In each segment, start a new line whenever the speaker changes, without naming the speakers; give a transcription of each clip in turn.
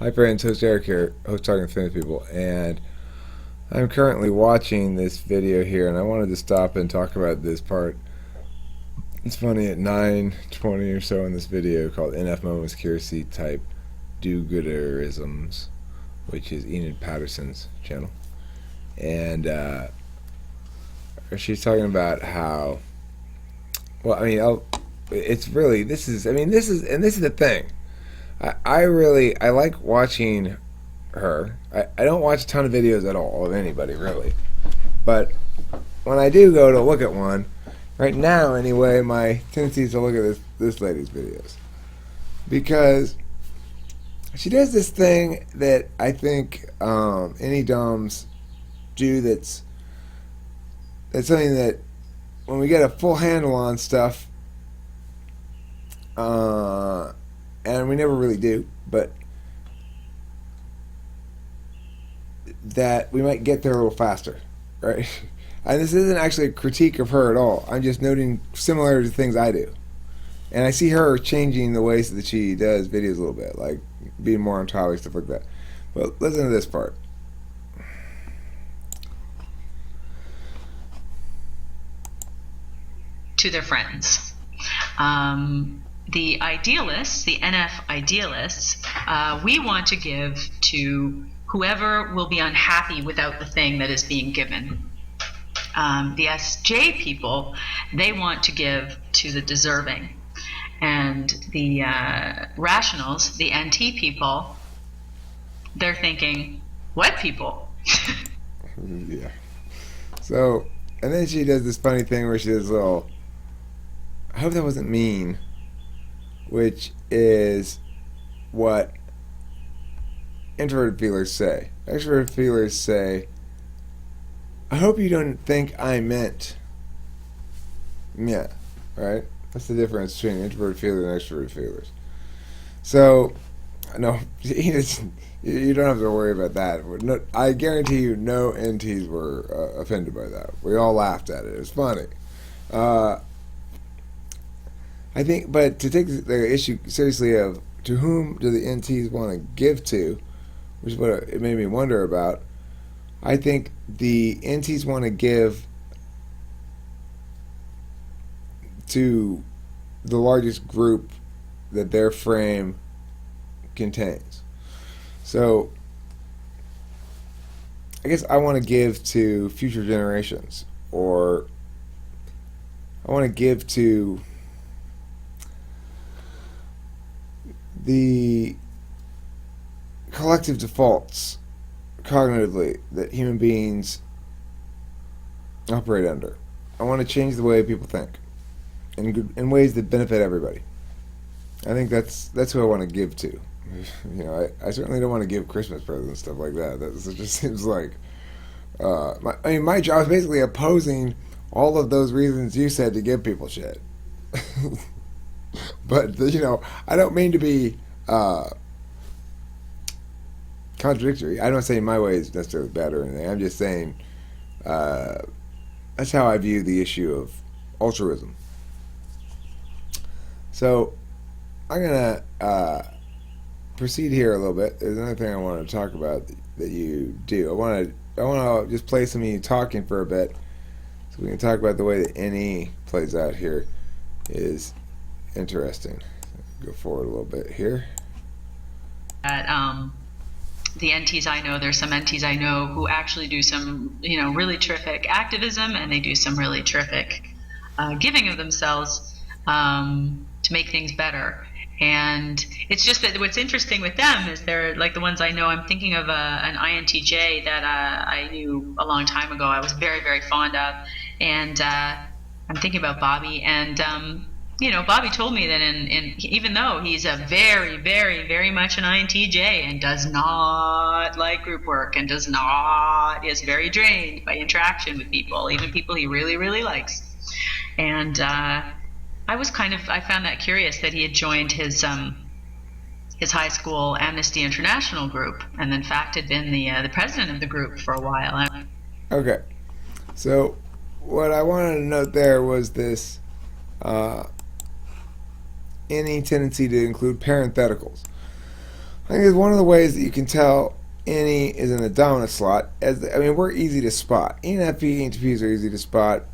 Hi friends, host Eric here, host Talking to Famous People, and I'm currently watching this video here, and I wanted to stop and talk about this part. It's funny, at 9:20 or so in this video called NF Moments Curiosity Type Do-Gooderisms, which is Enid Patterson's channel, and she's talking about how, well, I mean, it's really, this is the thing. I like watching her. I don't watch a ton of videos at all of anybody really, but when I do go to look at one, right now anyway, my tendency is to look at this lady's videos because she does this thing that I think any DOMs do. That's something that when we get a full handle on stuff. And we never really do, but that we might get there a little faster, right? And this isn't actually a critique of her at all. I'm just noting similar to things I do. And I see her changing the ways that she does videos a little bit, like being more on topic, stuff like that. But listen to this part.
To their friends. The idealists, the NF idealists, we want to give to whoever will be unhappy without the thing that is being given. The SJ people, they want to give to the deserving. And the rationals, the NT people, they're thinking, what people?
Yeah. So, and then she does this funny thing where she does a little, I hope that wasn't mean, which is what introverted feelers say. Extroverted feelers say, I hope you don't think I meant. Yeah, right? That's the difference between introverted feelers and extroverted feelers. So, no, you don't have to worry about that. No, I guarantee you no NTs were offended by that. We all laughed at it. It was funny. I think, but to take the issue seriously of to whom do the NTs want to give to, which is what it made me wonder about, I think the NTs want to give to the largest group that their frame contains. So, I guess I want to give to future generations, or I want to give to the collective defaults cognitively that human beings operate under. I want to change the way people think in ways that benefit everybody. I think that's who I want to give to. You know, I certainly don't want to give Christmas presents and stuff like that. It just seems like my job is basically opposing all of those reasons you said to give people shit. But, you know, I don't mean to be contradictory. I don't say my way is necessarily bad or anything. I'm just saying that's how I view the issue of altruism. So I'm going to proceed here a little bit. There's another thing I want to talk about that you do. I want to just play some of you talking for a bit so we can talk about the way that NE plays out here. Is interesting. Go forward a little bit here.
The NTs I know, there's some NTs I know who actually do some, really terrific activism, and they do some really terrific giving of themselves to make things better. And it's just that what's interesting with them is they're like the ones I know. I'm thinking of an INTJ that I knew a long time ago. I was very, very fond of, and I'm thinking about Bobby, and Bobby told me that even though he's a very, very, very much an INTJ and does not like group work and is very drained by interaction with people, even people he really, really likes. And I found that curious that he had joined his high school Amnesty International group, and in fact had been the president of the group for a while.
Okay, so what I wanted to note there was this any tendency to include parentheticals. I think it's one of the ways that you can tell any is in the dominant slot. We're easy to spot. ENFP, ENTPs are easy to spot.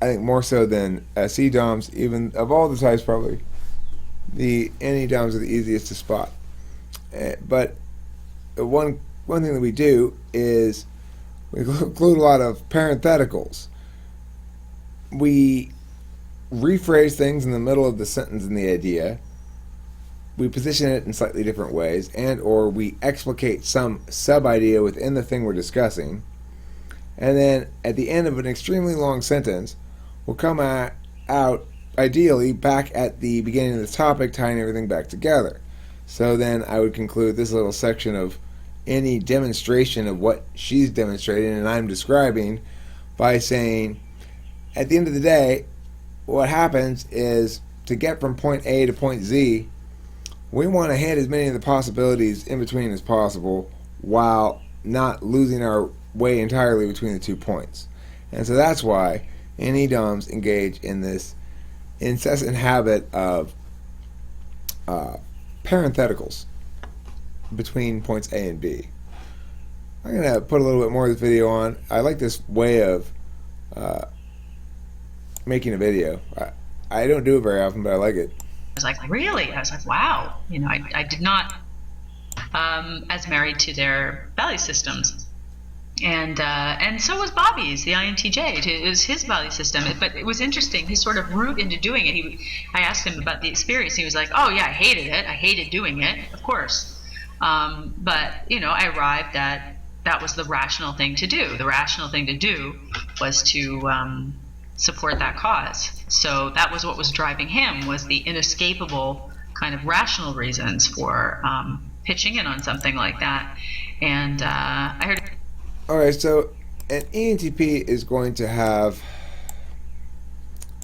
I think more so than SE DOMs, even of all the types, probably the NE DOMs are the easiest to spot. But one thing that we do is we include a lot of parentheticals. We rephrase things in the middle of the sentence in the idea. We position it in slightly different ways, and or we explicate some sub-idea within the thing we're discussing. And then at the end of an extremely long sentence, we'll come out ideally back at the beginning of the topic, tying everything back together. So then I would conclude this little section of any demonstration of what she's demonstrating and I'm describing by saying, at the end of the day, what happens is to get from point A to point Z, we want to hit as many of the possibilities in between as possible while not losing our way entirely between the 2 points. And so that's why NEDOMs engage in this incessant habit of parentheticals between points A and B. I'm going to put a little bit more of this video on. I like this way of making a video. I don't do it very often, but I like it.
I was like, really? I was like, wow. I did not, as married to their value systems. And so was Bobby's, the INTJ. It was his value system. But it was interesting, his sort of route into doing it. I asked him about the experience. He was like, oh, yeah, I hated it. I hated doing it, of course. But, I arrived at that was the rational thing to do. The rational thing to do was to support that cause. So that was what was driving him, was the inescapable kind of rational reasons for pitching in on something like that. And I heard...
Alright, so an ENTP is going to have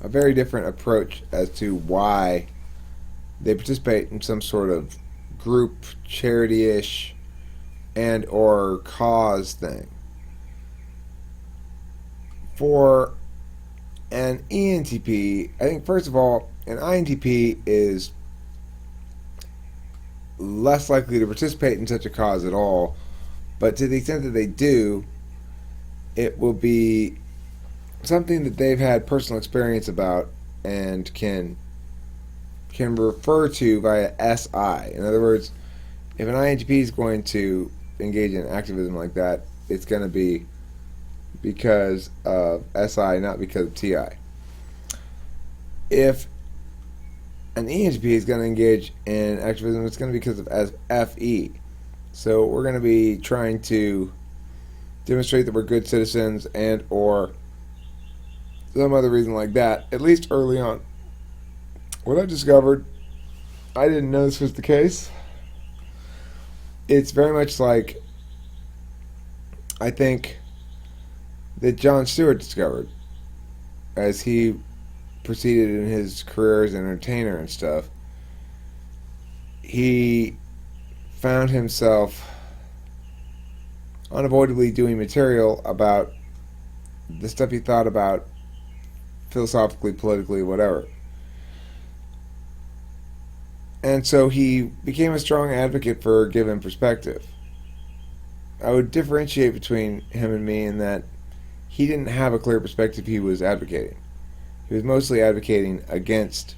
a very different approach as to why they participate in some sort of group, charity-ish, and or cause thing. For an ENTP, I think first of all, an INTP is less likely to participate in such a cause at all, but to the extent that they do, it will be something that they've had personal experience about and can refer to via SI. In other words, if an INTP is going to engage in activism like that, it's going to be because of SI, not because of TI. If an ENTP is going to engage in activism, it's going to be because of FE. So we're going to be trying to demonstrate that we're good citizens and or some other reason like that, at least early on. What I discovered, I didn't know this was the case. It's very much like I think that Jon Stewart discovered as he proceeded in his career as an entertainer and stuff. He found himself unavoidably doing material about the stuff he thought about philosophically, politically, whatever. And so he became a strong advocate for a given perspective. I would differentiate between him and me in that he didn't have a clear perspective he was advocating. He was mostly advocating against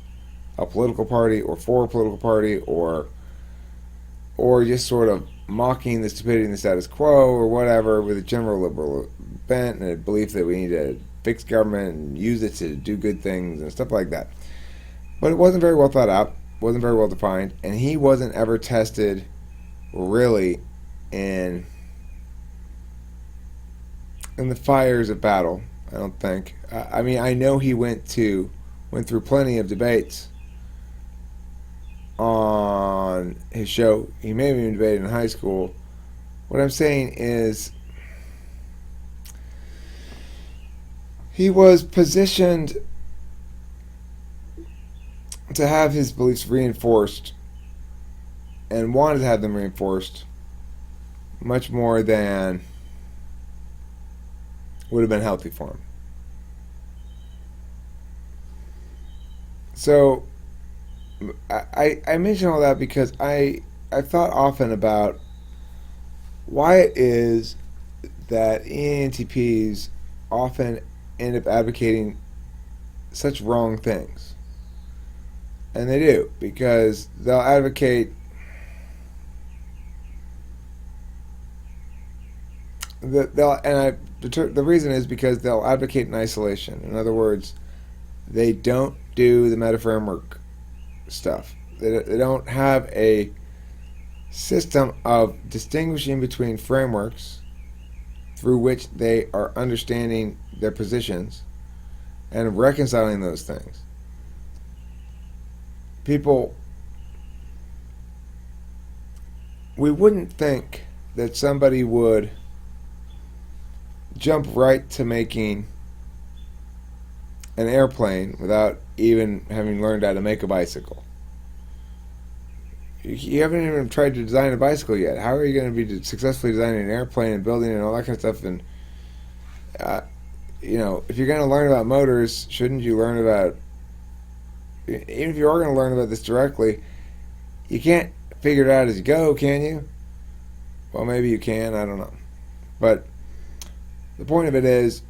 a political party or for a political party or just sort of mocking the stupidity in the status quo or whatever with a general liberal bent and a belief that we need to fix government and use it to do good things and stuff like that. But it wasn't very well thought out, wasn't very well defined, and he wasn't ever tested really in the fires of battle, I don't think. I know he went through plenty of debates on his show. He may have even debated in high school. What I'm saying is he was positioned to have his beliefs reinforced and wanted to have them reinforced much more than would have been healthy for him. So I mention all that because I I've thought often about why it is that ENTPs often end up advocating such wrong things. And they do, because they'll advocate the reason is because they'll advocate in isolation. In other words, they don't do the meta framework stuff. They don't have a system of distinguishing between frameworks through which they are understanding their positions and reconciling those things. People, we wouldn't think that somebody would jump right to making an airplane without even having learned how to make a bicycle. You haven't even tried to design a bicycle yet. How are you going to be successfully designing an airplane and building it and all that kind of stuff? And if you're going to learn about motors, shouldn't you learn about? Even if you are going to learn about this directly, you can't figure it out as you go, can you? Well, maybe you can. I don't know. But the point of it is,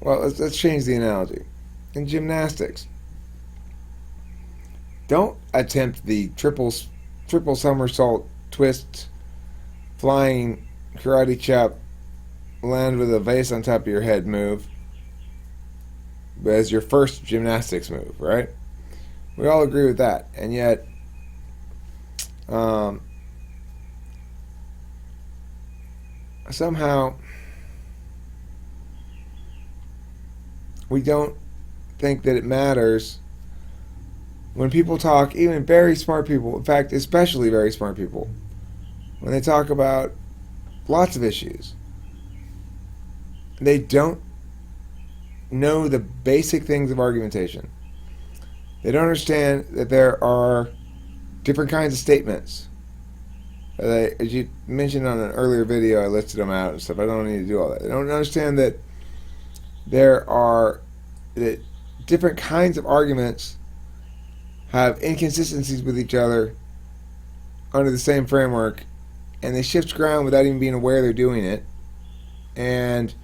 well, let's change the analogy. In gymnastics, don't attempt the triple somersault twist, flying karate chop, land with a vase on top of your head move as your first gymnastics move, right? We all agree with that, and yet somehow we don't think that it matters when people talk, even very smart people, in fact, especially very smart people, when they talk about lots of issues, they don't know the basic things of argumentation. They don't understand that there are different kinds of statements. As you mentioned on an earlier video, I listed them out and stuff. I don't need to do all that. They don't understand that that different kinds of arguments have inconsistencies with each other under the same framework, and they shift ground without even being aware they're doing it, and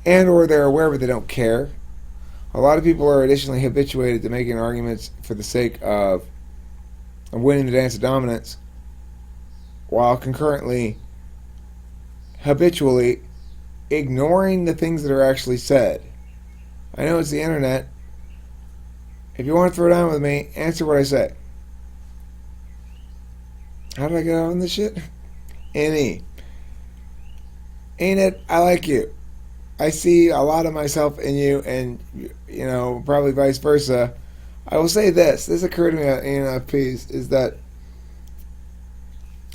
or they're aware but they don't care. A lot of people are additionally habituated to making arguments for the sake of winning the dance of dominance, while concurrently habitually ignoring the things that are actually said. I know it's the internet. If you want to throw down with me, answer what I say. How did I get out on this shit? Enid, I like you. I see a lot of myself in you, and probably vice versa. I will say this. This occurred to me at ENFPs, is that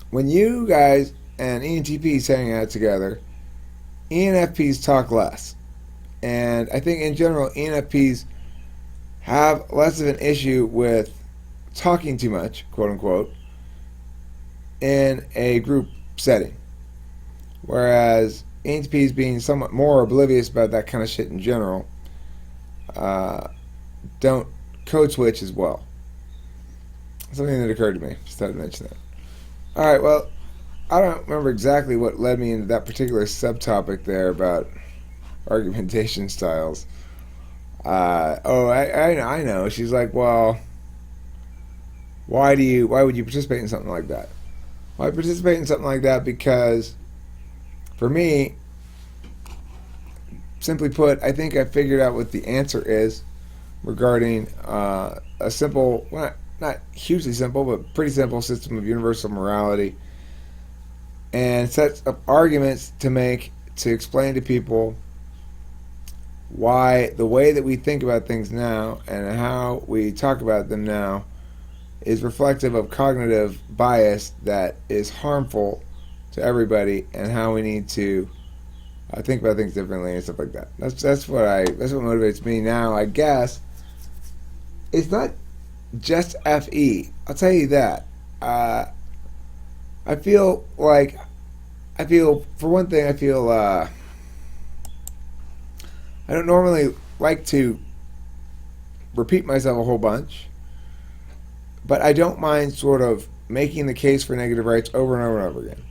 when you guys and ENTPs hang out together, ENFPs talk less. And I think in general, ENFPs have less of an issue with talking too much, quote unquote, in a group setting. Whereas ENTPs, being somewhat more oblivious about that kind of shit in general, don't code switch as well. Something that occurred to me. Just thought I'd mention that. Alright, well, I don't remember exactly what led me into that particular subtopic there about argumentation styles. I know. She's like, well, why would you participate in something like that? Well, I participate in something like that because, for me, simply put, I think I figured out what the answer is regarding a simple, well, not hugely simple, but pretty simple system of universal morality, and sets up arguments to explain to people why the way that we think about things now and how we talk about them now is reflective of cognitive bias that is harmful to everybody, and how we need to think about things differently and stuff like that. That's what motivates me now, I guess. It's not just FE. I'll tell you that. I feel, for one thing, I don't normally like to repeat myself a whole bunch, But I don't mind sort of making the case for negative rights over and over and over again.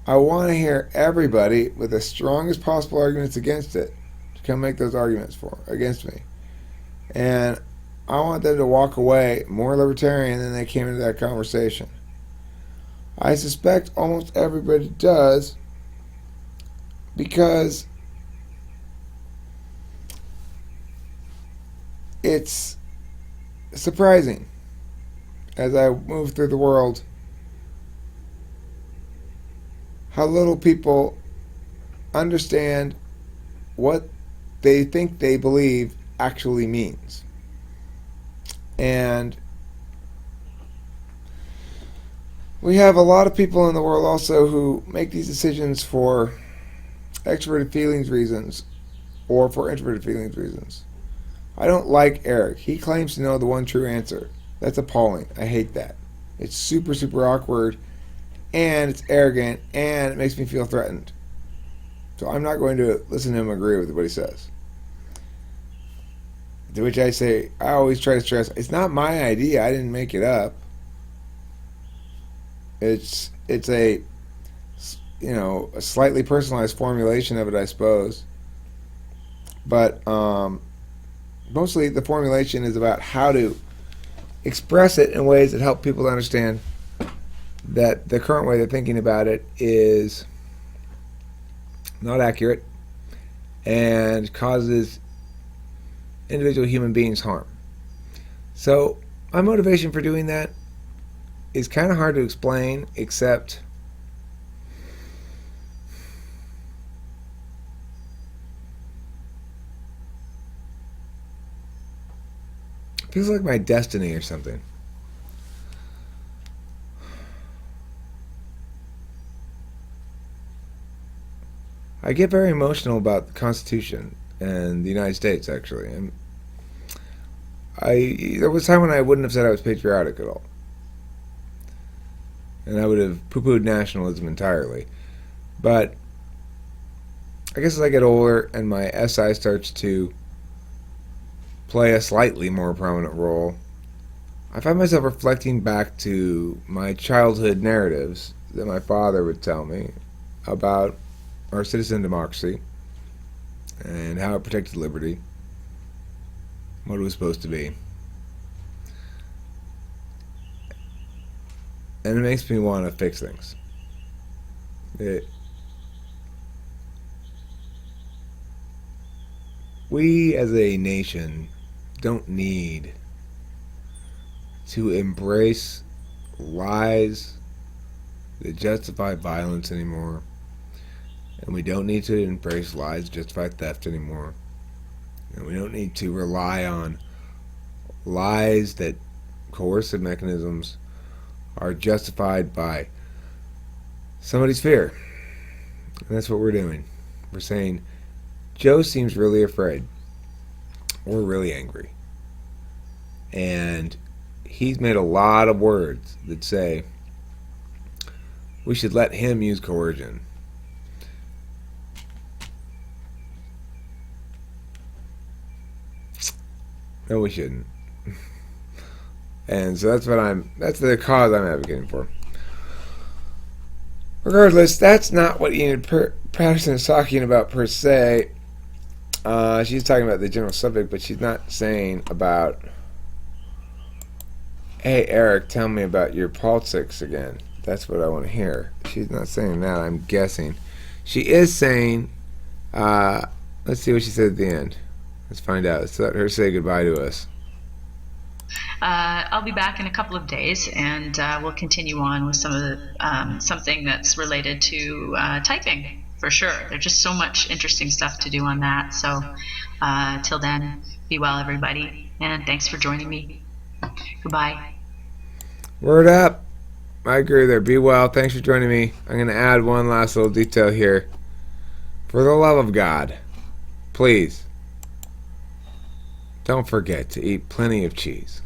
I want to hear everybody with the strongest possible arguments against it to come make those arguments against me. And I want them to walk away more libertarian than they came into that conversation. I suspect almost everybody does, because it's surprising as I move through the world how little people understand what they think they believe actually means. And we have a lot of people in the world also who make these decisions for extroverted feelings reasons or for introverted feelings reasons. I don't like Eric. He claims to know the one true answer. That's appalling. I hate that. It's super, super awkward, and it's arrogant, and it makes me feel threatened. So I'm not going to listen to him agree with what he says. To which I say, I always try to stress, it's not my idea. I didn't make it up. It's a, a slightly personalized formulation of it, I suppose. But mostly the formulation is about how to express it in ways that help people to understand that the current way they're thinking about it is not accurate and causes individual human beings harm. So my motivation for doing that is kind of hard to explain, except it feels like my destiny or something. I get very emotional about the Constitution and the United States, actually. And there was a time when I wouldn't have said I was patriotic at all. And I would have poo-pooed nationalism entirely. But I guess as I get older and my SI starts to play a slightly more prominent role, I find myself reflecting back to my childhood narratives that my father would tell me about our citizen democracy and how it protected liberty, what it was supposed to be. And it makes me want to fix things. We as a nation don't need to embrace lies that justify violence anymore. And we don't need to embrace lies that justify theft anymore. And we don't need to rely on lies that coercive mechanisms are justified by somebody's fear. And that's what we're doing. We're saying, Joe seems really afraid or really angry. And he's made a lot of words that say we should let him use coercion. No, we shouldn't. And so that's the cause I'm advocating for. Regardless, that's not what Enid Patterson is talking about per se. She's talking about the general subject, but she's not saying about, hey, Eric, tell me about your politics again. That's what I want to hear. She's not saying that, I'm guessing. She is saying, let's see what she said at the end. Let's find out. Let's let her say goodbye to us.
I'll be back in a couple of days, and we'll continue on with some of the something that's related to typing, for sure. There's just so much interesting stuff to do on that. So till then, be well, everybody, and thanks for joining me. Goodbye.
Word up. I agree there. Be well. Thanks for joining me. I'm going to add one last little detail here. For the love of God, please, don't forget to eat plenty of cheese.